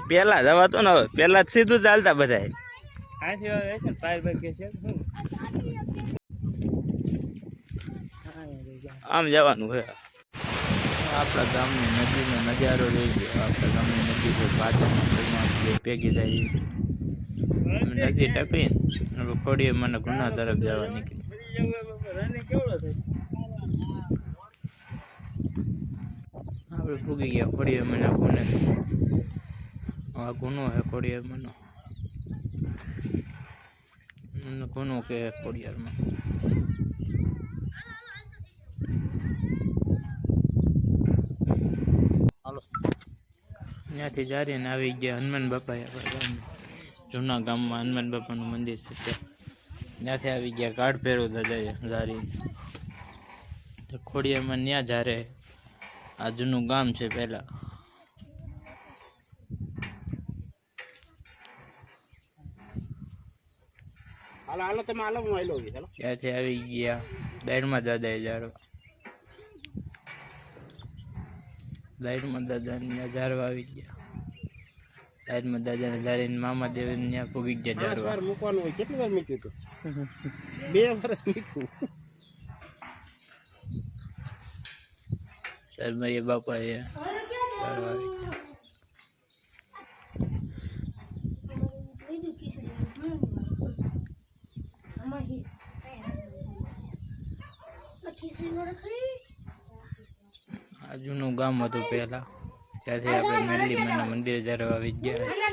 પેલા જવાતો ને હવે પેલા જ સીધું ચાલતા બધા આમ જવાનું છે આપણા ગામની નદીનો નજારો રહી ગયો આપણા ગામની નદી પર પાછળ ભેગી થાય નદી ટપીને હવે ખોડીએ મને ગુના તરફ જવા નીકળી આપણે ભૂગી ગયા ખોડીએ મને ગુને આ ગુનો હે ખોડિયાર મનો ગુનો કે ખોડિયારમાં હાલો ત્યાંથી જારીને આવી ગયા હનુમાન બાપા જૂના ગામમાં હનુમાન બાપાનું મંદિર છે ત્યાંથી આવી ગયા કાળ ભેરવ દાદા જારી ખોડિયારમાં ત્યાં જારે આ જૂનું ગામ છે પહેલા ત્યાંથી આવી ગયા દાયરમાં દાદા જારો દાયરમાં દાદા જારવા આવી ગયા દાયરમાં દાદા ને જારીને મામા દેવ ત્યાં પૂગી ગયા જારવા મૂકવાનું હોય કેટલી વાર મૂક્યું હતું 2 વર્ષ મૂક્યું સરમૈયા બાપા એ જારવા આવી આ જૂનું ગામ હતું પહેલા ત્યાંથી આપણે મેરલી માના મંદિર જારવા આવી ગયા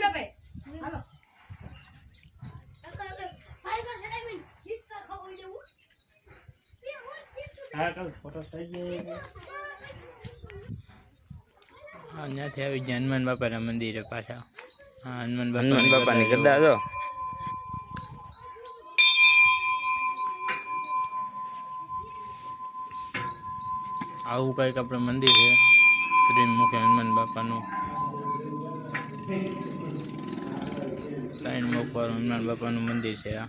ત્યાંથી આવી ગયા હનુમાન બાપાના મંદિરે પાછા હા હનુમાન બાપાની ગદા જો આવું કંઈક આપણે મંદિર છે શ્રી મુખે હનુમાન બાપાનું ત્રણ મુખ પર હનુમાન બાપાનું મંદિર છે આ